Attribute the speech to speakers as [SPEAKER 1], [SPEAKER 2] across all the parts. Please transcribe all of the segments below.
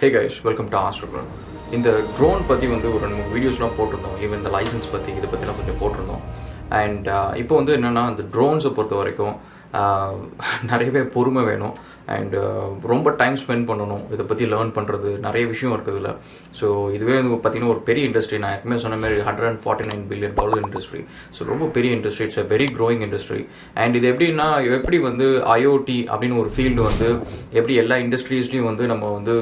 [SPEAKER 1] Hey guys, welcome to Raghulan. இந்த drone பற்றி வந்து ஒரு 2 வீடியோஸ்லாம் போட்டிருந்தோம். ஈவன் இந்த லைசன்ஸ் பற்றி இதை பற்றிலாம் கொஞ்சம் போட்டிருந்தோம். அண்ட் இப்போ வந்து என்னென்னா இந்த ட்ரோன்ஸை பொறுத்த வரைக்கும் நிறையவே பொறுமை வேணும் அண்ட் ரொம்ப டைம் ஸ்பெண்ட் பண்ணணும். இதை பற்றி லேர்ன் பண்ணுறது நிறைய விஷயம் இருக்குது இதில். ஸோ இதுவே வந்து பார்த்திங்கன்னா ஒரு பெரிய இண்டஸ்ட்ரி. நான் ஏற்கனவே சொன்ன மாதிரி $149 பில்லியன் இண்டஸ்ட்ரி. ஸோ ரொம்ப பெரிய industry. It's a very growing industry. And இது எப்படின்னா எப்படி வந்து ஐஓடி அப்படின்னு ஒரு ஃபீல்டு வந்து எப்படி எல்லா இண்டஸ்ட்ரீஸ்லையும் வந்து நம்ம வந்து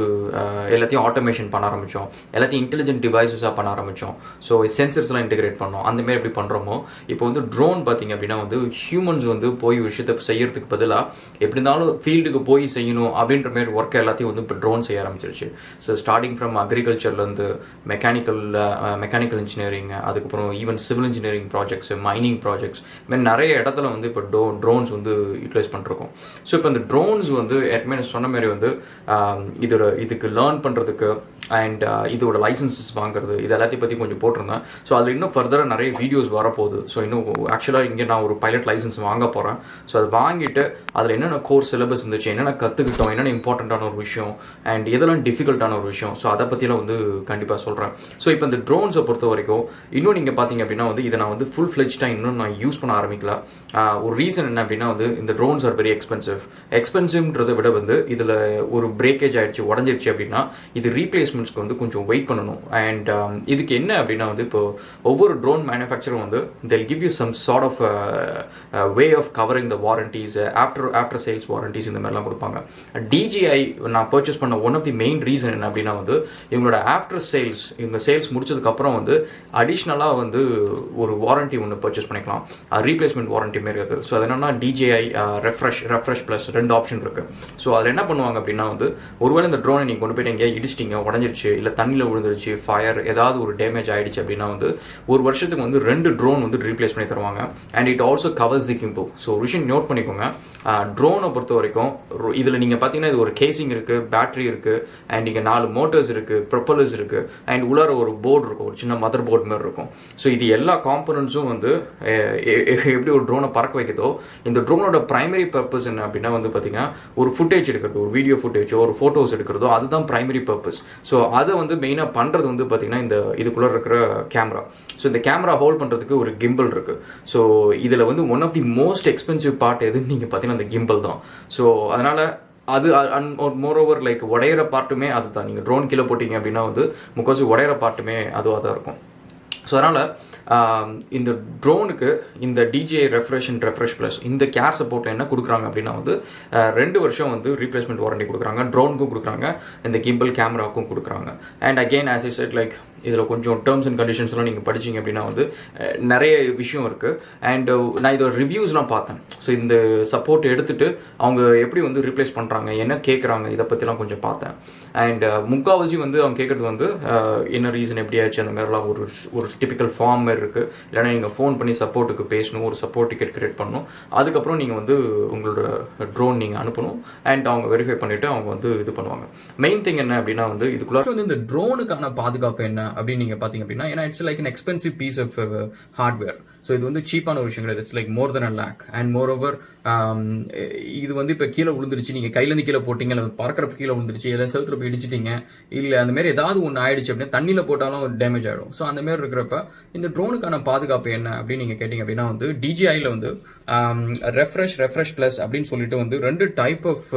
[SPEAKER 1] எல்லாத்தையும் ஆட்டோமேஷன் பண்ண ஆரம்பித்தோம், எல்லாத்தையும் இன்டெலிஜென்ட் டிவைசஸாக பண்ண ஆரம்பித்தோம். ஸோ சென்சர்ஸ்லாம் இன்டெகிரேட் பண்ணோம். அந்தமாரி எப்படி பண்ணுறோமோ இப்போ வந்து ட்ரோன் பார்த்திங்க அப்படின்னா வந்து ஹியூமன்ஸ் வந்து போய் விஷயத்தை செய்யறதுக்கு பதிலாக எப்படி இருந்தாலும் ஃபீல்டுக்கு போய் செய்யணும் அப்படின்ற மாதிரி ஒர்க் எல்லாத்தையும் வந்து இப்போ ட்ரோன் செய்ய ஆரம்பிச்சிருச்சு. ஸோ ஸ்டார்டிங் ஃப்ரம் அக்ரிகல்ச்சர்லேருந்து மெக்கானிக்கல் இன்ஜினியரிங், அதுக்கப்புறம் even civil engineering projects, mining projects, இதுமாதிரி நிறைய இடத்துல வந்து இப்போ ட்ரோன்ஸ் வந்து யூட்டிலைஸ் பண்ணிருக்கோம். ஸோ இப்போ இந்த ட்ரோன்ஸ் வந்து ஏற்கனவே சொன்ன மாதிரி வந்து இதுக்கு லேர்ன் பண்ணுறதுக்கு அண்ட் இதோட லைசன்சஸ் வாங்குறது இது எல்லாத்தையும் பற்றி கொஞ்சம் போட்டிருந்தேன். ஸோ அதில் இன்னும் ஃபர்தராக நிறைய வீடியோஸ் வரப்போகுது. ஸோ இன்னும் ஆக்சுவலாக இங்கே நான் ஒரு பைலட் லைசன்ஸ் வாங்க போகிறேன். ஸோ அதை வாங்கிட்டு அதில் என்னென்ன கோர்ஸ் சிலபஸ் இருந்துச்சு, என்னென்ன கற்றுக்கிட்டோம், என்னென்ன இம்பார்ட்டண்ட்டான ஒரு விஷயம் அண்ட் இதெல்லாம் டிஃபிகல்ட்டான ஒரு விஷயம், ஸோ அதை பற்றிலாம் வந்து கண்டிப்பாக சொல்கிறேன். ஸோ இப்போ இந்த ட்ரோன்ஸை பொறுத்த வரைக்கும் இன்னும் நீங்கள் பார்த்தீங்க அப்படின்னா வந்து இதை நான் வந்து ஃபுல் ஃப்ளெஜ்டாக இன்னும் நான் யூஸ் பண்ண ஆரம்பிக்கல. ஒரு ரீசன் என்ன அப்படின்னா வந்து இந்த ட்ரோன்ஸ் ஆர் வெரி எக்ஸ்பென்சிவ்ன்றதை விட வந்து இதில் ஒரு பிரேக்கேஜ் ஆகிடுச்சு, உடஞ்சிருச்சு அப்படின்னா இது ரீப்ளேஸ்மெண்ட்ஸ்க்கு வந்து கொஞ்சம் வெயிட் பண்ணணும். அண்ட் இதுக்கு என்ன அப்படின்னா வந்து இப்போ ஒவ்வொரு ட்ரோன் மேனுஃபேக்சரும் வந்து they'll give you some sort of way of covering the warranties, after sales warranties இந்த மாதிரிலாம் கொடுப்பாங்க. DJI நான் பர்ச்சேஸ் பண்ண one of the main reason என்ன அப்படின்னா வந்து இவங்களோட ஆஃப்டர் சேல்ஸ், இவங்க சேல்ஸ் முடிச்சதுக்கப்புறம் வந்து அடிஷ்னலாக வந்து ஒரு வாரண்டி ஒன்று பர்ச்சேஸ் பண்ணிக்கலாம், ரீப்ளேஸ்மெண்ட் வாரண்டி மாரி அது. ஸோ அது என்னன்னா DJI ரெஃப்ரெஷ் ப்ளஸ் 2 ஆப்ஷன் இருக்குது. ஸோ அதில் என்ன பண்ணுவாங்க அப்படின்னா வந்து ஒருவேளை இந்த ட்ரோனை நீங்கள் கொண்டு போய்ட்டு எங்கேயா இடிச்சிட்டிங்க, உடஞ்சிருச்சு, இல்லை தண்ணியில் விழுந்துருச்சு, ஃபயர் ஏதாவது ஒரு டேமேஜ் ஆகிடுச்சு அப்படின்னா வந்து ஒரு வருஷத்துக்கு வந்து 2 ட்ரோன் வந்து ரீப்ளேஸ் பண்ணி தருவாங்க. And it also covers the gimbal. So ஒரு விஷயம் நோட் பண்ணிக்கோங்க, ட்ரோனை பொறுத்த வரைக்கும் இதில் நீங்கள் பார்த்தீங்கன்னா இது ஒரு கேசிங் இருக்குது, பேட்டரி இருக்குது, அண்ட் இங்கே 4 மோட்டர்ஸ் இருக்குது, ப்ரொப்பலர்ஸ் இருக்குது, அண்ட் உள்ளார ஒரு போர்டு இருக்கும், ஒரு சின்ன மதர் போர்டு மாதிரி இருக்கும். ஸோ இது எல்லா காம்பனன்ட்ஸும் வந்து எப்படி ஒரு ட்ரோனை பறக்க வைக்கிறதோ இந்த ட்ரோனோட ப்ரைமரி பர்பஸ் என்ன அப்படின்னா வந்து பார்த்தீங்கன்னா ஒரு ஃபுட்டேஜ் எடுக்கிறது, ஒரு வீடியோ ஃபுட்டேஜோ ஒரு ஃபோட்டோஸ் எடுக்கிறதோ அதுதான் ப்ரைமரி பர்பஸ். ஸோ அதை வந்து மெயினாக பண்ணுறது வந்து பார்த்தீங்கன்னா இந்த இதுக்குள்ளே இருக்கிற கேமரா. ஸோ இந்த கேமரா ஹோல்ட் பண்ணுறதுக்கு ஒரு கிம்பிள் இருக்குது. ஸோ இதில் வந்து one of the most expensive part எதுன்னு நீங்கள் பார்த்தீங்கன்னா அந்த கிம்பிள் தான். ஸோ அதனால் அது மோரோவர் லைக் உடையிற பார்ட்டுமே அதுதான். நீங்கள் ட்ரோன் கீழே போட்டிங்க அப்படின்னா வந்து முக்கால்வாசி உடையிற பார்ட்டுமே அதுவாக தான் இருக்கும். ஸோ அதனால் இந்த ட்ரோனுக்கு இந்த DJI ரெஃப்ரெஷ் ப்ளஸ் இந்த கேர் சப்போர்ட்டில் என்ன கொடுக்குறாங்க அப்படின்னா வந்து 2 வருஷம் வந்து ரீப்ளேஸ்மெண்ட் வாரண்டி கொடுக்குறாங்க, ட்ரோனுக்கும் கொடுக்குறாங்க, இந்த கிம்பிள் கேமராவுக்கும் கொடுக்குறாங்க. And again as I set like இதில் கொஞ்சம் டேர்ம்ஸ் அண்ட் கண்டிஷன்ஸ்லாம் நீங்கள் படிச்சிங்க அப்படின்னா வந்து நிறைய விஷயம் இருக்குது. அண்டு நான் இதோட ரிவ்யூஸ்லாம் பார்த்தேன். ஸோ இந்த சப்போர்ட் எடுத்துகிட்டு அவங்க எப்படி வந்து ரீப்ளேஸ் பண்ணுறாங்க, என்ன கேட்குறாங்க, இதை பற்றிலாம் கொஞ்சம் பார்த்தேன். அண்ட் முக்கால்வாசி வந்து அவங்க கேட்குறது வந்து என்ன ரீசன் எப்படி ஆச்சு அந்த மாதிரிலாம் ஒரு டிபிக்கல் ஃபார்ம் மாதிரி இருக்குது. இல்லைனா நீங்கள் ஃபோன் பண்ணி சப்போர்ட்டுக்கு பேசணும், ஒரு சப்போர்ட் டிக்கெட் கிரியேட் பண்ணணும், அதுக்கப்புறம் நீங்கள் வந்து உங்களோட ட்ரோன் நீங்கள் அனுப்பணும் அண்ட் அவங்க வெரிஃபை பண்ணிவிட்டு அவங்க வந்து இது பண்ணுவாங்க. மெயின் திங் என்ன அப்படின்னா வந்து இதுக்குள்ளே வந்து இந்த ட்ரோனுக்கான பாதுகாப்பு என்ன அப்படின்னு நீங்கள் பார்த்தீங்க அப்படின்னா, ஏன்னா it's like an expensive piece of hardware. So இது வந்து சீப்பான ஒரு விஷயம் கிடையாது. It's like more then $1 lakh. And more over இது வந்து இப்போ கீழே விழுந்துருச்சு, நீங்கள் கையிலேருந்து கீழே போட்டிங்க, இல்லை பறக்கிறப்ப கீழே விழுந்துருச்சு, இல்லை செலுத்துல போய் இடிச்சிட்டிங்க, இல்லை அந்தமாரி ஏதாவது ஒன்று ஆயிடுச்சு அப்படின்னா தண்ணியில் போட்டாலும் டேமேஜ் ஆகிடும். ஸோ அந்தமாரி இருக்கிறப்ப இந்த ட்ரோனுக்கான பாதுகாப்பு என்ன அப்படின்னு நீங்கள் கேட்டிங்க அப்படின்னா வந்து DJIயில் வந்து ரெஃப்ரெஷ் ப்ளஸ் அப்படின்னு சொல்லிட்டு வந்து 2 type of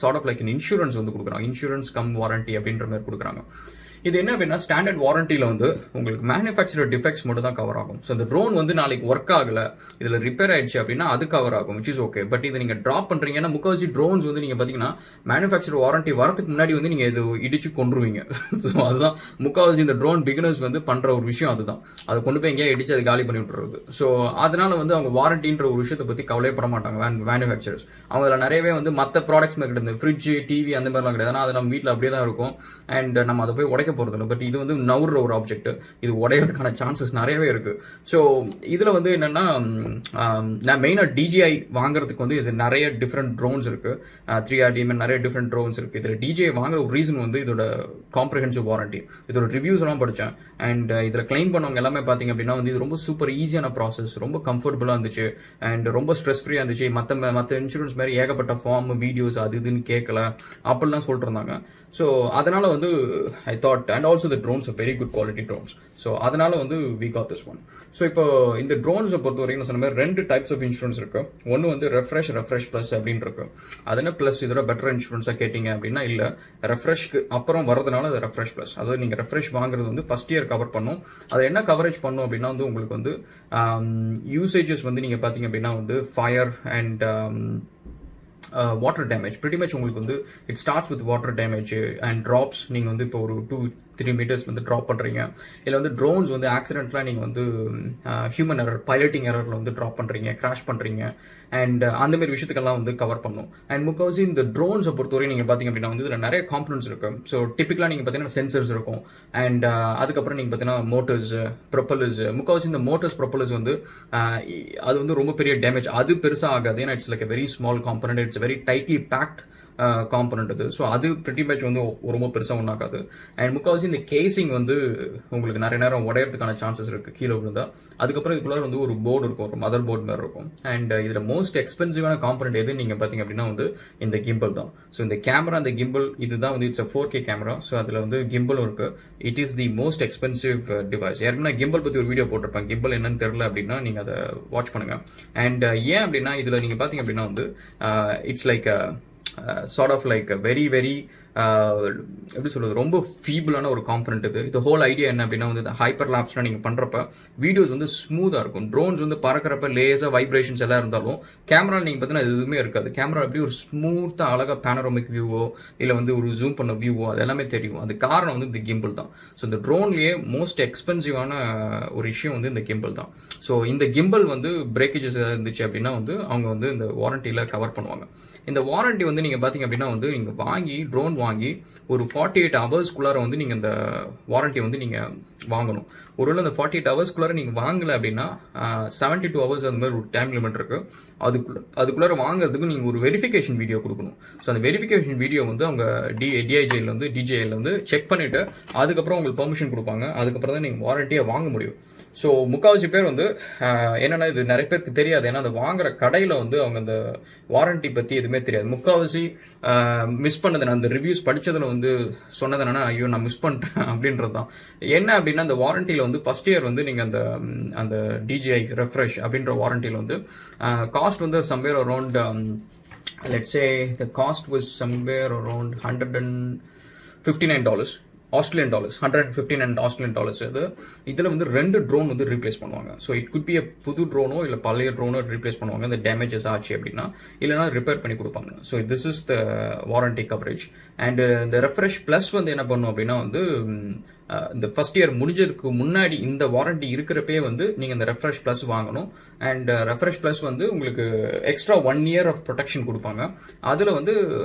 [SPEAKER 1] sort of like insurance வந்து கொடுக்குறாங்க. இன்சூரன்ஸ் கம் வாரண்டி அப்படின்ற மாதிரி கொடுக்குறாங்க. இது என்ன அப்படின்னா ஸ்டாண்டர்ட் வாரண்டியில் வந்து உங்களுக்கு மேனுஃபேக்சரர் டிஃபெக்ட்ஸ் மட்டும் தான் கவர் ஆகும். ஸோ இந்த ட்ரோன் வந்து நாளைக்கு ஒர்க் ஆகலை, இதில் ரிப்பேர் ஆயிடுச்சு அப்படின்னா அது கவர் ஆகும், விச் இஸ் ஓகே. பட் இதை நீங்கள் ட்ராப் பண்ணுறீங்கன்னா முக்கால்வாசி ட்ரோன்ஸ் வந்து நீங்கள் பார்த்தீங்கன்னா மேனுஃபேக்சரர் வாரண்டி வரதுக்கு முன்னாடி வந்து நீங்கள் இது இடிச்சு கொண்டுருவீங்க. ஸோ அதுதான் முக்கால்வாசி இந்த ட்ரோன் பிகினர்ஸ் வந்து பண்ணுற ஒரு விஷயம். அதுதான் அதை கொண்டு போய் எங்கேயா இடிச்சு அது காலி பண்ணி விட்டுறது. ஸோ அதனால வந்து அவங்க வாரண்டின்ற ஒரு விஷயத்தை பற்றி கவலைப்பட மாட்டாங்க மேனுஃபேக்சரர்ஸ். அவங்க அதில் நிறையவே வந்து மற்ற ப்ராடக்ட்ஸ் மாதிரி கிடையாது, ஃப்ரிட்ஜ், டிவி அந்த மாதிரிலாம் கிடையாது. ஆனால் அது நம்ம வீட்டில் அப்படியே தான் இருக்கும் அண்ட் நம்ம அதை போய் உடைக்க போகிறதில்ல. பட் இது வந்து நவுற ஒரு ஆப்ஜெக்ட், இது உடையிறதுக்கான சான்சஸ் நிறையவே இருக்கு. ஸோ இதில் வந்து என்னன்னா நான் மெயினாக DJI வாங்குறதுக்கு வந்து இது நிறைய டிஃப்ரெண்ட் ட்ரோன்ஸ் இருக்கு, 3RD நிறைய டிஃப்ரெண்ட் ட்ரோன்ஸ் இருக்கு. இதில் DJI வாங்குற ஒரு ரீசன் வந்து இதோட காம்ப்ரிஹென்சிவ் வாரண்டி. இதோட ரிவ்யூஸ் எல்லாம் படித்தேன் அண்ட் இதில் கிளைம் பண்ணவங்க எல்லாமே பார்த்தீங்க அப்படின்னா வந்து இது ரொம்ப சூப்பர் ஈஸியான ப்ராசஸ், ரொம்ப கம்ஃபர்டபுளாக இருந்துச்சு அண்ட் ரொம்ப ஸ்ட்ரெஸ் ஃப்ரீயாக இருந்துச்சு. மற்ற இன்சூரன்ஸ் மாதிரி ஏகப்பட்ட ஃபார்ம் வீடியோஸ் அது இதுன்னு கேட்கல அப்படிலாம் சொல்லிட்டு இருந்தாங்க. ஸோ அதனால் வந்து I thought and also the drones very good quality drones. So அதனால் வந்து we got this one. So இப்போ இந்த ட்ரோன்ஸை பொறுத்த வரைக்கும் நான் சொன்ன மாதிரி 2 டைப்ஸ் ஆஃப் இன்சூரன்ஸ் இருக்கு. ஒன்று வந்து ரெஃப்ரெஷ் ப்ளஸ் அப்படின்னு இருக்கு. அது என்ன ப்ளஸ் இதோட பெட்டர் இன்சூரன்ஸாக கேட்டிங்க அப்படின்னா இல்லை, ரெஃப்ரெஷ்க்கு அப்புறம் வரதுனால அது ரெஃப்ரெஷ் ப்ளஸ். அதாவது நீங்கள் ரெஃப்ரெஷ் வாங்குறது வந்து ஃபர்ஸ்ட் இயர் கவர் பண்ணும். அது என்ன கவரேஜ் பண்ணும் அப்படின்னா வந்து உங்களுக்கு வந்து யூசேஜஸ் வந்து நீங்கள் பார்த்தீங்க அப்படின்னா வந்து fire and water damage pretty much உங்களுக்கு வந்து it starts with water damage and drops. நீங்கள் வந்து இப்போ ஒரு 2-3 மீட்டர்ஸ் வந்து ட்ராப் பண்ணுறீங்க, இல்லை வந்து ட்ரோன்ஸ் வந்து ஆக்சிடென்ட்லாம் நீங்கள் வந்து ஹியூமன் எரர் பைலட்டிங் எரரில் வந்து ட்ராப் பண்ணுறீங்க, கிராஷ் பண்ணுறீங்க அண்ட் அந்தமாரி விஷயத்துக்கெல்லாம் வந்து கவர் பண்ணும். அண்ட் முக்கால்வாசி இந்த ட்ரோன்ஸை பொறுத்தவரை நீங்கள் பார்த்தீங்க அப்படின்னா வந்து இதில் நிறைய காம்பனன்ட்ஸ் இருக்குது. ஸோ டிப்பிக்கலாக நீங்கள் பார்த்தீங்கன்னா சென்சர்ஸ் இருக்கும் அண்ட் அதுக்கப்புறம் நீங்கள் பார்த்தீங்கன்னா மோட்டர்ஸ், ப்ரொப்பலர்ஸ். முக்கால்வாசி இந்த மோட்டர்ஸ் ப்ரொப்பலர்ஸ் வந்து அது வந்து ரொம்ப பெரிய டேமேஜ் அது பெருசாக ஆகாது. ஏன்னா it's like a very small component, it's very tightly packed component அது. ஸோ அது pretty much வந்து ரொம்ப பெருசாக ஒன்றாக்காது. அண்ட் முக்கால்வாசி இந்த கேசிங் வந்து உங்களுக்கு நிறைய நேரம் உடையறதுக்கான சான்சஸ் இருக்குது கீழே விழுந்தா. அதுக்கப்புறம் இதுக்குள்ள வந்து ஒரு போர்டு இருக்கும், ஒரு மதர் போர்டு மாதிரி இருக்கும். அண்ட் இதில் மோஸ்ட் எக்ஸ்பென்சிவான காம்பனண்ட் எது நீங்கள் பார்த்தீங்க அப்படின்னா வந்து இந்த கிம்பிள் தான். ஸோ இந்த கேமரா, இந்த கிம்பிள் இதுதான் வந்து இட்ஸ் 4K கேமரா. ஸோ அதில் வந்து கிம்பிளும் இருக்குது. It is the most expensive device. ஏற்கனவே கிம்பிள் பற்றி ஒரு வீடியோ போட்டிருப்பேன். கிம்பிள் என்னன்னு தெரியல அப்படின்னா நீங்கள் அதை வாட்ச் பண்ணுங்கள். அண்ட் ஏன் அப்படின்னா இதில் நீங்கள் பார்த்தீங்க அப்படின்னா வந்து it's like sort of like a very எப்படி சொல்றது, ரொம்ப ஃபீபிளான ஒரு காம்பனண்ட் இது. இது ஹோல் ஐடியா என்ன அப்படின்னா வந்து ஹைப்பர் லேப்ஸ்லாம் நீங்கள் பண்ணுறப்ப வீடியோஸ் வந்து ஸ்மூத்தாக இருக்கும். ட்ரோன்ஸ் வந்து பறக்கிறப்ப லேஸாக வைப்ரேஷன்ஸ் எல்லாம் இருந்தாலும் கேமரா நீங்கள் பார்த்தீங்கன்னா எதுவுமே இருக்காது. கேமரா எப்படி ஒரு ஸ்மூத்தாக அழகாக பேனரோமிக் வியூவோ இல்லை வந்து ஒரு ஜூம் பண்ண வியூவோ அது எல்லாமே தெரியும். அது காரணம் வந்து இந்த கிம்பிள் தான். ஸோ இந்த ட்ரோன்லேயே மோஸ்ட் எக்ஸ்பென்சிவான ஒரு விஷயம் வந்து இந்த கிம்பிள் தான். ஸோ இந்த கிம்பிள் வந்து பிரேக்கேஜஸ் ஏதாவது இருந்துச்சு அப்படின்னா வந்து அவங்க வந்து இந்த வாரண்டியில் கவர் பண்ணுவாங்க. இந்த வாரண்டி வந்து நீங்கள் பார்த்தீங்க அப்படின்னா வந்து நீங்கள் வாங்கி ட்ரோன் வாங்கி ஒரு 48 ஹவர்ஸ்க்குள்ளார வந்து நீங்கள் இந்த வாரண்டி வந்து நீங்கள் வாங்கணும். ஒருவேளை அந்த 48 ஹவர்ஸ்க்குள்ளார நீங்கள் வாங்கலை அப்படின்னா 72 ஹவர்ஸ் அந்த மாதிரி ஒரு டைம் லிமிட் இருக்குது. அதுக்குள்ளார வாங்குறதுக்கு நீங்கள் ஒரு வெரிஃபிகேஷன் வீடியோ கொடுக்கணும். ஸோ அந்த வெரிஃபிகேஷன் வீடியோ வந்து அவங்க DJIல வந்து செக் பண்ணிவிட்டு அதுக்கப்புறம் உங்களுக்கு பெர்மிஷன் கொடுப்பாங்க. அதுக்கப்புறம் தான் நீங்கள் வாரண்டியை வாங்க முடியும். ஸோ முக்கால்வாசி பேர் வந்து என்னென்னா இது நிறைய பேருக்கு தெரியாது. ஏன்னா அந்த வாங்குற கடையில் வந்து அவங்க அந்த வாரண்டி பற்றி எதுவுமே தெரியாது. முக்கால்வாசி மிஸ் பண்ணது, நான் அந்த ரிவ்யூஸ் படித்ததில் வந்து சொன்னது என்னன்னா, ஐயோ நான் மிஸ் பண்ணிட்டேன் அப்படின்றது தான். என்ன அப்படின்னா அந்த வாரண்டியில் வந்து ஃபர்ஸ்ட் இயர் வந்து நீங்கள் அந்த DJI ரெஃப்ரெஷ் அப்படின்ற வாரண்டியில் வந்து காஸ்ட் வந்து somewhere around let's say the cost was somewhere around $159 Australian dollars, $159 இது. இதில் வந்து 2 ட்ரோன் வந்து ரீப்ளேஸ் பண்ணுவாங்க. ஸோ இட் குட் பி புது ட்ரோனோ இல்லை பழைய ட்ரோனோ ரீப்ளேஸ் பண்ணுவாங்க இந்த டேமேஜஸ் ஆச்சு அப்படின்னா, இல்லைனா ரிப்பேர் பண்ணி கொடுப்பாங்க. So this is the warranty coverage. And இந்த ரெஃப்ரெஷ் ப்ளஸ் வந்து என்ன பண்ணும் அப்படின்னா வந்து இந்த ஃபர்ஸ்ட் இயர் முடிஞ்சதுக்கு முன்னாடி இந்த வாரண்டி இருக்கிறப்பே வந்து நீங்கள் இந்த ரெஃப்ரெஷ் ப்ளஸ் வாங்கணும். அண்ட் ரெஃப்ரெஷ் ப்ளஸ் வந்து உங்களுக்கு எக்ஸ்ட்ரா 1 இயர் ஆஃப் ப்ரொடெக்ஷன் கொடுப்பாங்க. அதில் வந்து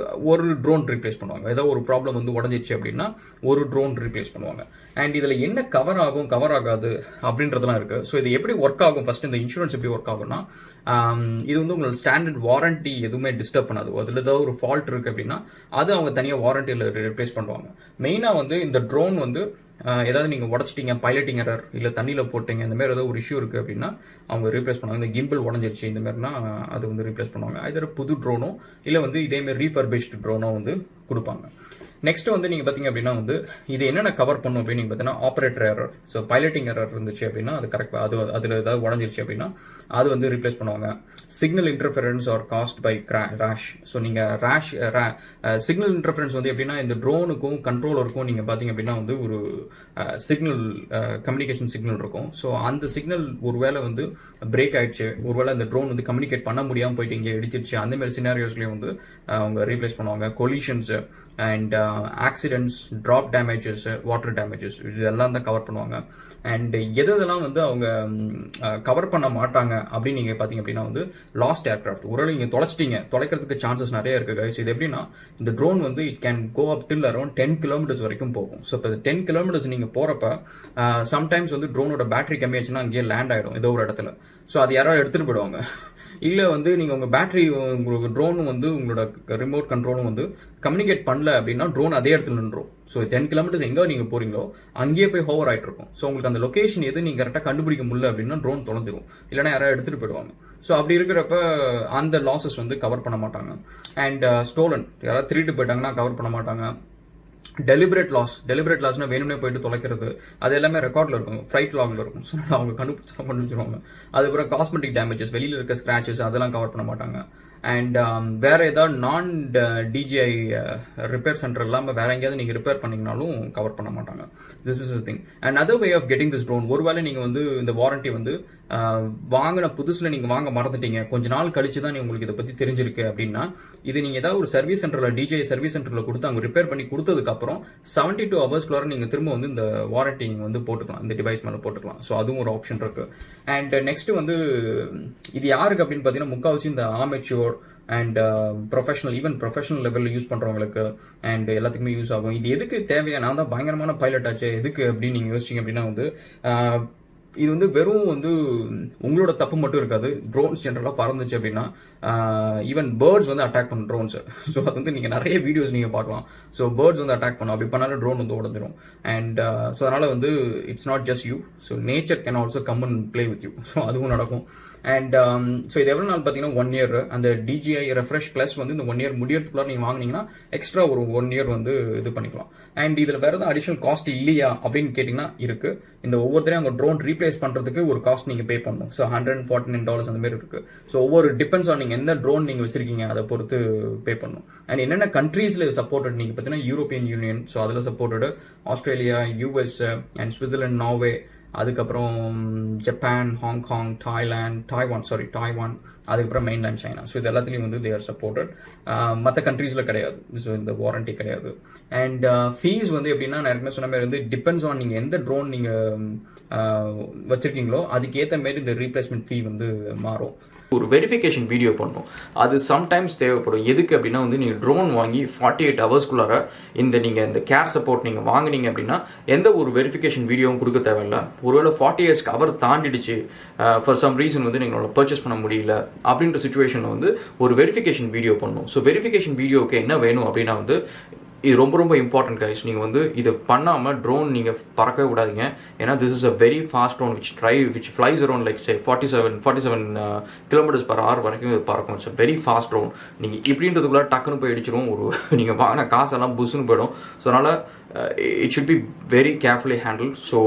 [SPEAKER 1] ஒரு ட்ரோன் ரீப்ளேஸ் பண்ணுவாங்க. ஏதோ ஒரு ப்ராப்ளம் வந்து உடஞ்சிச்சு அப்படின்னா ஒரு ட்ரோன் ரீப்ளேஸ் பண்ணுவாங்க. அண்ட் இதில் என்ன கவர் ஆகும் கவர் ஆகாது அப்படின்றதுலாம் இருக்குது. ஸோ இது எப்படி ஒர்க் ஆகும், ஃபர்ஸ்ட் இந்த இன்சூரன்ஸ் எப்படி ஒர்க் ஆகும்னா, இது வந்து உங்களோட ஸ்டாண்டர்ட் வாரண்டி எதுவுமே டிஸ்டர்ப் பண்ணாது. அதில் ஏதாவது ஒரு ஃபால்ட் இருக்குது அப்படின்னா அது அவங்க தனியாக வாரண்டியில் ரீப்ளேஸ் பண்ணுவாங்க. மெயினாக வந்து இந்த ட்ரோன் வந்து ஏதாவது நீங்கள் உடச்சிட்டீங்க, பைலட்டிங் எரர் இல்லை தண்ணியில் போட்டீங்க, இந்த மாதிரி ஏதாவது ஒரு இஷ்யூ இருக்குது அப்படின்னா அவங்க ரீப்ளேஸ் பண்ணுவாங்க. இந்த கிம்பிள் உடஞ்சிருச்சு இந்த மாதிரினா அது வந்து ரீப்ளேஸ் பண்ணுவாங்க. இதர புது ட்ரோனோ இல்லை வந்து இதேமாரி ரீஃபர்பிஷ்டு ட்ரோனோ வந்து கொடுப்பாங்க. நெக்ஸ்ட் வந்து நீங்கள் பார்த்தீங்க அப்படின்னா வந்து இது என்னென்ன கவர் பண்ணும் அப்படின்னு நீங்கள் பார்த்தீங்கன்னா operator error. So piloting error இருந்துச்சு அப்படின்னா அது கரெக்ட், அதில் ஏதாவது உடஞ்சிருச்சு அப்படின்னா அது வந்து ரீப்ளேஸ் பண்ணுவாங்க. Signal interference are caused by rash. So நீங்கள் சிக்னல் இன்டர்ஃபரன்ஸ் வந்து எப்படின்னா இந்த ட்ரோனுக்கும் கண்ட்ரோலருக்கும் நீங்கள் பார்த்தீங்க அப்படின்னா வந்து ஒரு சிக்னல் கம்யூனிகேஷன் சிக்னல் இருக்கும். ஸோ அந்த சிக்னல் ஒருவேளை வந்து பிரேக் ஆயிடுச்சு, ஒருவேளை அந்த ட்ரோன் வந்து கம்யூனிகேட் பண்ண முடியாமல் போயிட்டு இங்கே இடிச்சிருச்சு, அந்த மாதிரி சினாரியோஸ்லேயும் வந்து அவங்க ரீப்ளேஸ் பண்ணுவாங்க. Collisions and accidents, drop damages, water damages இதெல்லாம் தான் கவர் பண்ணுவாங்க. அண்ட் எதெல்லாம் வந்து அவங்க கவர் பண்ண மாட்டாங்க அப்படின்னு நீங்கள் பார்த்தீங்க அப்படின்னா வந்து லாஸ்ட் ஏர்கிராஃப்ட். ஒருவேளை நீங்கள் தொலைக்கிறதுக்கு சான்சஸ் நிறைய இருக்குது கைஸ். இது எப்படின்னா இந்த ட்ரோன் வந்து it can go up till around 10 kilometres வரைக்கும் போகும். ஸோ இப்போ 10 கிலோமீட்டர்ஸ் நீங்கள் போகிறப்ப சம்டைம்ஸ் வந்து ட்ரோனோட பேட்டரி கம்மியாச்சுன்னா அங்கேயே லேண்ட் ஆகிடும் ஏதோ ஒரு இடத்துல. ஸோ அது யாராவது எடுத்துகிட்டு போயிடுவாங்க. இல்லை வந்து நீங்கள் உங்கள் பேட்டரி உங்களுக்கு ட்ரோனும் வந்து உங்களோட ரிமோட் கண்ட்ரோலும் வந்து கம்யூனிகேட் பண்ணல அப்படின்னா ட்ரோன் அதே இடத்துல நின்றும். ஸோ 10 கிலோமீட்டர்ஸ் எங்கே நீங்கள் போகிறீங்களோ அங்கேயே போய் ஹோவர் ஆகிட்டு இருக்கும். ஸோ உங்களுக்கு அந்த லொக்கேஷன் எது நீங்கள் கரெக்டாக கண்டுபிடிக்க முடியல அப்படின்னா ட்ரோன் தொலைஞ்சிரும், இல்லைனா யாராவது எடுத்துகிட்டு போயிடுவாங்க. ஸோ அப்படி இருக்கிறப்ப அந்த லாஸஸ் வந்து கவர் பண்ண மாட்டாங்க. அண்ட் ஸ்டோலன் யாராவது திருட்டு போயிட்டாங்கன்னா கவர் பண்ண மாட்டாங்க. டெலிபரேட் லாஸ்னால் வேணும்னே போயிட்டு தொலைக்கிறது, அது எல்லாமே ரெக்கார்டில் இருக்கும், ஃப்ளைட் லாகில் இருக்கும். ஸோ அவங்க கண்டுபிடிச்சலாம் பண்ணி வச்சுருவாங்க. அதுக்கப்புறம் காஸ்மெட்டிக் டேமேஜஸ், வெளியில் இருக்க ஸ்க்ராச்சஸ் அதெல்லாம் கவர் பண்ண மாட்டாங்க. அண்ட் வேறு ஏதாவது நான் DJI ரிப்பேர் சென்டர் இல்லாமல் வேறு எங்கேயாவது நீங்கள் ரிப்பேர் பண்ணிங்கனாலும் கவர் பண்ண மாட்டாங்க. This is thing. And other way of getting this drone, ஒருவேளை நீங்கள் வந்து இந்த வாரண்ட்டி வந்து வாங்கின புதுசில் நீங்கள் வாங்க மறந்துட்டீங்க, கொஞ்ச நாள் கழிச்சு தான் உங்களுக்கு இதை பற்றி தெரிஞ்சிருக்கு அப்படின்னா, இது நீங்கள் ஏதாவது ஒரு சர்வீஸ் சென்டரில் DJI சர்வீஸ் சென்டரில் கொடுத்து அவங்க ரிப்பேர் பண்ணி கொடுத்ததுக்கப்புறம் 72 ஹவர்ஸ்க்குள்ளார நீங்கள் திரும்ப வந்து இந்த வாரண்ட்டி நீங்கள் வந்து போட்டுக்கலாம், இந்த டிவைஸ் மேலே போட்டுக்கலாம். ஸோ அதுவும் ஒரு ஆப்ஷன் இருக்குது. அண்ட் நெக்ஸ்ட் வந்து இது யாருக்கு அப்படின்னு பார்த்தீங்கன்னா, முக்கால்வாசி இந்த ஆமெச்சூர் அண்ட் ப்ரொஃபஷனல் லெவலில் யூஸ் பண்ணுறவங்களுக்கு அண்ட் எல்லாத்துக்குமே யூஸ் ஆகும். இது எதுக்கு தேவையா? நான் தான் பயங்கரமான பைலட் ஆச்சு, எதுக்கு அப்படின்னு நீங்கள் யோசிச்சிங்க அப்படின்னா வந்து இது வந்து வெறும் வந்து உங்களோட தப்பு மட்டும் இருக்காது. ட்ரோன்ஸ் ஜென்ரலாக பறந்துச்சு அப்படின்னா ஈவன் பேர்ட்ஸ் வந்து அட்டாக் பண்ணும் ட்ரோன்ஸை. ஸோ அது வந்து நீங்கள் நிறைய வீடியோஸ் நீங்கள் பார்க்கலாம். ஸோ பேர்ட்ஸ் வந்து அட்டாக் பண்ணும், அப்படி பண்ணாலும் ட்ரோன் வந்து உடஞ்சிரும். அண்ட் ஸோ அதனால் வந்து it's not just you, so nature can also come and play with you. So அதுவும் நடக்கும். அண்ட் ஸோ இது எவ்வளோ நாள் பார்த்தீங்கன்னா 1 year. அந்த DJI ரெஃப்ரெஷ் ப்ளஸ் வந்து இந்த 1 year முடியறதுக்குள்ள நீங்கள் வாங்கினீங்கன்னா எக்ஸ்ட்ரா ஒரு 1 year வந்து இது பண்ணிக்கலாம். அண்ட் இதில் வேறு எதாவது அடிஷனல் காஸ்ட் இல்லையா அப்படின்னு கேட்டிங்கன்னா இருக்குது. இந்த ஒவ்வொருத்தரையும் அந்த ட்ரோன் ரீப்ளேஸ் பண்ணுறதுக்கு ஒரு காஸ்ட் நீங்கள் பே பண்ணணும். ஸோ $149 அந்த மாதிரி இருக்குது. ஸோ ஒவ்வொரு டிபெண்ட்ஸ் ஆன் நீங்கள் எந்த ட்ரோன் நீங்கள் வச்சிருக்கீங்க அதை பொறுத்து பே பண்ணணும். அண்ட் என்னென்ன கண்ட்ரீஸில் சப்போர்ட்டட் நீங்கள் பார்த்தீங்கன்னா யூரோப்பியன் யூனியன், ஸோ அதில் supported, Australia, US and Switzerland, Norway, அதுக்கப்புறம் ஜப்பான், ஹாங்காங், டாய்வான், அதுக்கப்புறம் மெயின்லேண்ட் சைனா. ஸோ இது எல்லாத்துலேயும் வந்து தேர் சப்போர்ட்டட். மற்ற கண்ட்ரீஸில் கிடையாது, ஸோ இந்த வாரண்ட்டி கிடையாது. அண்ட் ஃபீஸ் வந்து எப்படின்னா, நான் ஏற்கனவே சொன்ன மாதிரி வந்து டிபெண்ட்ஸ் ஆன் நீங்கள் எந்த ட்ரோன் நீங்கள் வச்சுருக்கீங்களோ அதுக்கேற்ற மாரி இந்த ரீப்ளேஸ்மெண்ட் ஃபீ வந்து மாறும்.
[SPEAKER 2] ஒரு வெரிஃபிகேஷன் வீடியோ பண்ணணும், அது சம்டைம்ஸ் தேவைப்படும். எதுக்கு அப்படின்னா வந்து நீங்கள் ட்ரோன் வாங்கி 48 ஹவர்ஸ்க்குள்ளார நீங்கள் இந்த கேர் சப்போர்ட் நீங்கள் வாங்கினீங்க அப்படின்னா எந்த ஒரு வெரிஃபிகேஷன் வீடியோவும் கொடுக்க தேவையில்லை. ஒருவேளை 40 hours கவர் தாண்டிடுச்சு, ஃபார் சம் ரீசன் வந்து நீங்களால் பர்ச்சேஸ் பண்ண முடியல அப்படின்ற சுச்சுவேஷனில் வந்து ஒரு வெரிஃபிகேஷன் வீடியோ பண்ணணும். ஸோ வெரிஃபிகேஷன் வீடியோவுக்கு என்ன வேணும் அப்படின்னா வந்து இது ரொம்ப ரொம்ப இம்பார்ட்டன்ட் கைஸ். நீங்கள் வந்து இதை பண்ணாமல் ட்ரோன் நீங்கள் பறக்கவே விடாதீங்க. ஏன்னா this is a very fast drone which flies around like say 47 km/h வரைக்கும் இது பறக்கும். It's a very fast drone. நீங்கள் இப்படின்றதுக்குள்ளே டக்குன்னு போய் அடிச்சிடும், ஒரு நீங்கள் வாங்கின காசெல்லாம் புஷ்ஷுன்னு போயிடும். ஸோ அதனால் it should be very carefully handle. So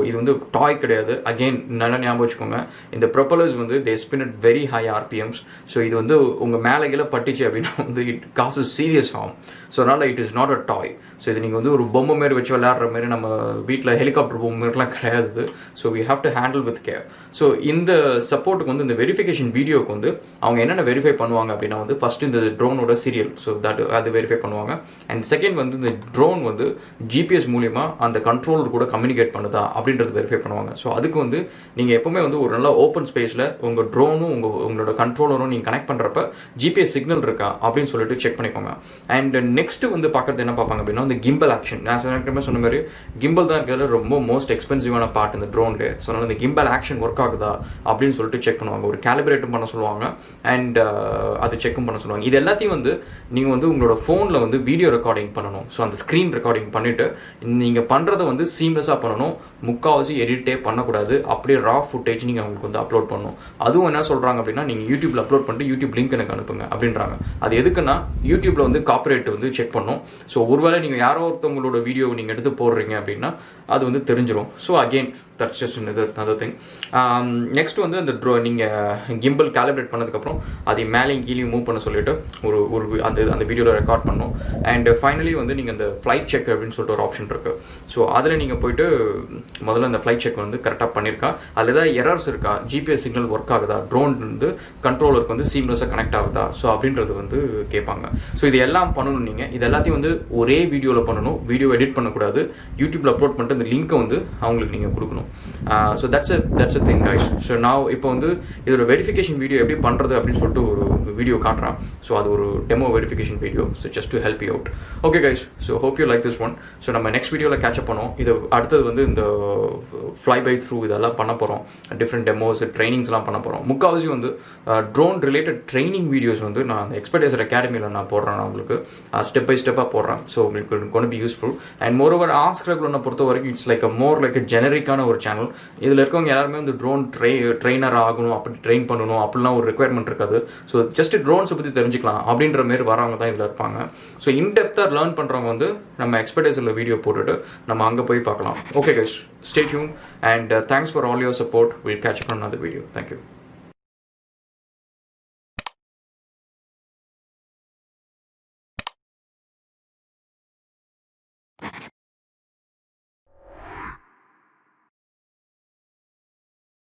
[SPEAKER 2] இது வந்து டாய் கிடையாது. அகெயின் நல்லா ஞாபகம் வச்சுக்கோங்க, இந்த ப்ரொப்பலர்ஸ் வந்து they spin at very high RPMs. So இது வந்து உங்கள் மேலே கீழே பட்டுச்சு அப்படின்னா வந்து இட் காசஸ் சீரியஸ் ஆகும். ஸோ அதனால் it is not a toy. So இது நீங்கள் வந்து ஒரு பொம்மை மாரி வச்சு விளையாடுற மாரி நம்ம வீட்டில் ஹெலிகாப்டர் பொம்மை மாரிலாம் கிடையாது. So we have to handle with care. So இந்த சப்போர்ட்டுக்கு வந்து இந்த வெரிஃபிகேஷன் வீடியோக்கு வந்து அவங்க என்னென்ன வெரிஃபை பண்ணுவாங்க அப்படின்னா வந்து ஃபர்ஸ்ட் இந்த ட்ரோனோட சீரியல், ஸோ அது வெரிஃபை பண்ணுவாங்க. அண்ட் செகண்ட் வந்து இந்த ட்ரோன் வந்து GPS மூலிமா அந்த கண்ட்ரோலர் கூட கம்யூனிகேட் பண்ணுதா அப்படின்றது வெரிஃபை பண்ணுவாங்க. ஸோ அதுக்கு வந்து நீங்கள் எப்போவுமே வந்து ஒரு நல்ல ஓப்பன் ஸ்பேஸில் உங்கள் ட்ரோனும் உங்களோட கண்ட்ரோலரும் நீங்கள் கனெக்ட் பண்ணுறப்ப GPS சிக்னல் இருக்கா அப்படின்னு சொல்லிட்டு செக் பண்ணிக்கோங்க. அண்ட் நெக்ஸ்ட்டு வந்து பார்க்குறது என்ன பார்ப்பாங்க அப்படின்னா இந்த கிம்பல் ஆக்ஷன். நான் சொன்ன மாதிரி கிம்பல் தான் இருக்கிறதுல ரொம்ப மோஸ்ட் எக்ஸ்பென்சிவான பார்ட் இந்த ட்ரோன்லேயே. ஸோ அதனால் இந்த கிம்பல் ஆக்ஷன் ஒர்க் ஆகுதா அப்படின்னு சொல்லிட்டு செக் பண்ணுவாங்க. ஒரு கேலிபிரேட்டும் பண்ண சொல்லுவாங்க அண்ட் அது செக்கும் பண்ண சொல்லுவாங்க. இது எல்லாத்தையும் வந்து நீங்கள் வந்து உங்களோட ஃபோனில் வந்து வீடியோ ரெக்கார்டிங் பண்ணணும். ஸோ அந்த ஸ்க்ரீன் ரெக்கார்டிங் பண்ணிவிட்டு நீங்கள் பண்ணுறதை வந்து சீம்லெஸ்ஸாக பண்ணணும். முக்கால்வாசி எடிட்டே பண்ணக்கூடாது. அப்படியே ரா ஃபுட்டேஜ் நீங்கள் அவங்களுக்கு வந்து அப்லோட் பண்ணணும். அதுவும் என்ன சொல்கிறாங்க அப்படின்னா நீங்கள் யூடியூப்பில் அப்லோட் பண்ணிட்டு யூடியூப் லிங்க் எனக்கு அனுப்புங்க அப்படின்றாங்க. அது எதுக்குன்னா யூடியூப்பில் வந்து காப்பிரைட் வந்து செக் பண்ணும். ஸோ ஒருவேளை நீங்கள் யாரோ ஒருத்தவங்களோட வீடியோ நீங்கள் எடுத்து போடுறீங்க அப்படின்னா அது வந்து தெரிஞ்சிடும். So again that's just another thing. Next வந்து அந்த நீங்கள் கிம்பல் கேலிப்ரேட் பண்ணதுக்கப்புறம் அதை மேலேயும் கீழேயும் மூவ் பண்ண சொல்லிட்டு ஒரு அந்த வீடியோவில் ரெக்கார்ட் பண்ணணும். அண்ட் ஃபைனலி வந்து நீங்கள் அந்த ஃப்ளைட் செக் அப்படின்னு சொல்லிட்டு ஒரு ஆப்ஷன் இருக்குது. ஸோ அதில் நீங்கள் போய்ட்டு முதல்ல அந்த ஃப்ளைட் செக் வந்து கரெக்டாக பண்ணியிருக்கா, அதில் ஏதாவது எரர்ஸ் இருக்கா, GPS சிக்னல் ஒர்க் ஆகுதா, ட்ரோன் வந்து கண்ட்ரோலருக்கு வந்து சீம்லெஸ்ஸாக கனெக்ட் ஆகுதா, ஸோ அப்படின்றது வந்து கேட்பாங்க. ஸோ இது எல்லாம் பண்ணணும். நீங்கள் இது எல்லாத்தையும் வந்து ஒரே வீடியோவில் பண்ணணும். வீடியோ எடிட் பண்ணக்கூடாது. யூடியூப்பில் அப்லோட் பண்ணிட்டு அந்த லிங்க்கை வந்து அவங்களுக்கு நீங்கள் கொடுக்கணும். So that's a thing guys. So நான் இப்போ வந்து இதோட வெரிஃபிகேஷன் வீடியோ எப்படி பண்ணுறது அப்படின்னு சொல்லிட்டு ஒரு வீடியோ காட்டுறேன். ஸோ அது ஒரு demo verification video. So just to help you out. Okay guys, so hope you like this one. So நம்ம நெக்ஸ்ட் வீடியோவில் கேட்சப் பண்ணுவோம். இது அடுத்தது வந்து இந்த ஃப்ளை பை த்ரூ இதெல்லாம் பண்ண போகிறோம். டிஃப்ரெண்ட் டெமோஸ் ட்ரைனிங்ஸ்லாம் பண்ண போகிறோம். முக்கால்வாசி வந்து ட்ரோன் ரிலேட்டட் ட்ரைனிங் வீடியோஸ் வந்து நான் அந்த எக்ஸ்பர்டைசர் அகாடமியில் நான் போடுறேன். நான் உங்களுக்கு ஸ்டெப் பை ஸ்டெப்பாக போடுறேன். ஸோ உங்களுக்கு கொண்டு be useful. And moreover ask ரகுலனை பொறுத்த வரைக்கும் இட்ஸ் லைக் மோர் லைக் ஜெனரிக்கான ஒரு சேனல். இதில் இருக்கவங்க எல்லாருமே வந்து ட்ரோன் ட்ரெயினர் ஆகணும், அப்படி ட்ரெயின் பண்ணணும் அப்படிலாம் ஒரு ரெக்குயர்மெண்ட் இருக்காது. ஸோ
[SPEAKER 1] ஜஸ்ட் ட்ரோன்ஸை பற்றி தெரிஞ்சுக்கலாம் அப்படின்ற மாரி வரவங்க தான் இதில் இருப்பாங்க. ஸோ இன்டெப்த்தாக லேர்ன் பண்ணுறவங்க வந்து நம்ம எக்ஸ்பர்டைசரில் வீடியோ போட்டுட்டு நம்ம அங்கே போய் பார்க்கலாம். Okay guys, stay tuned and thanks for all your support. We'll catch up on another video. Thank you.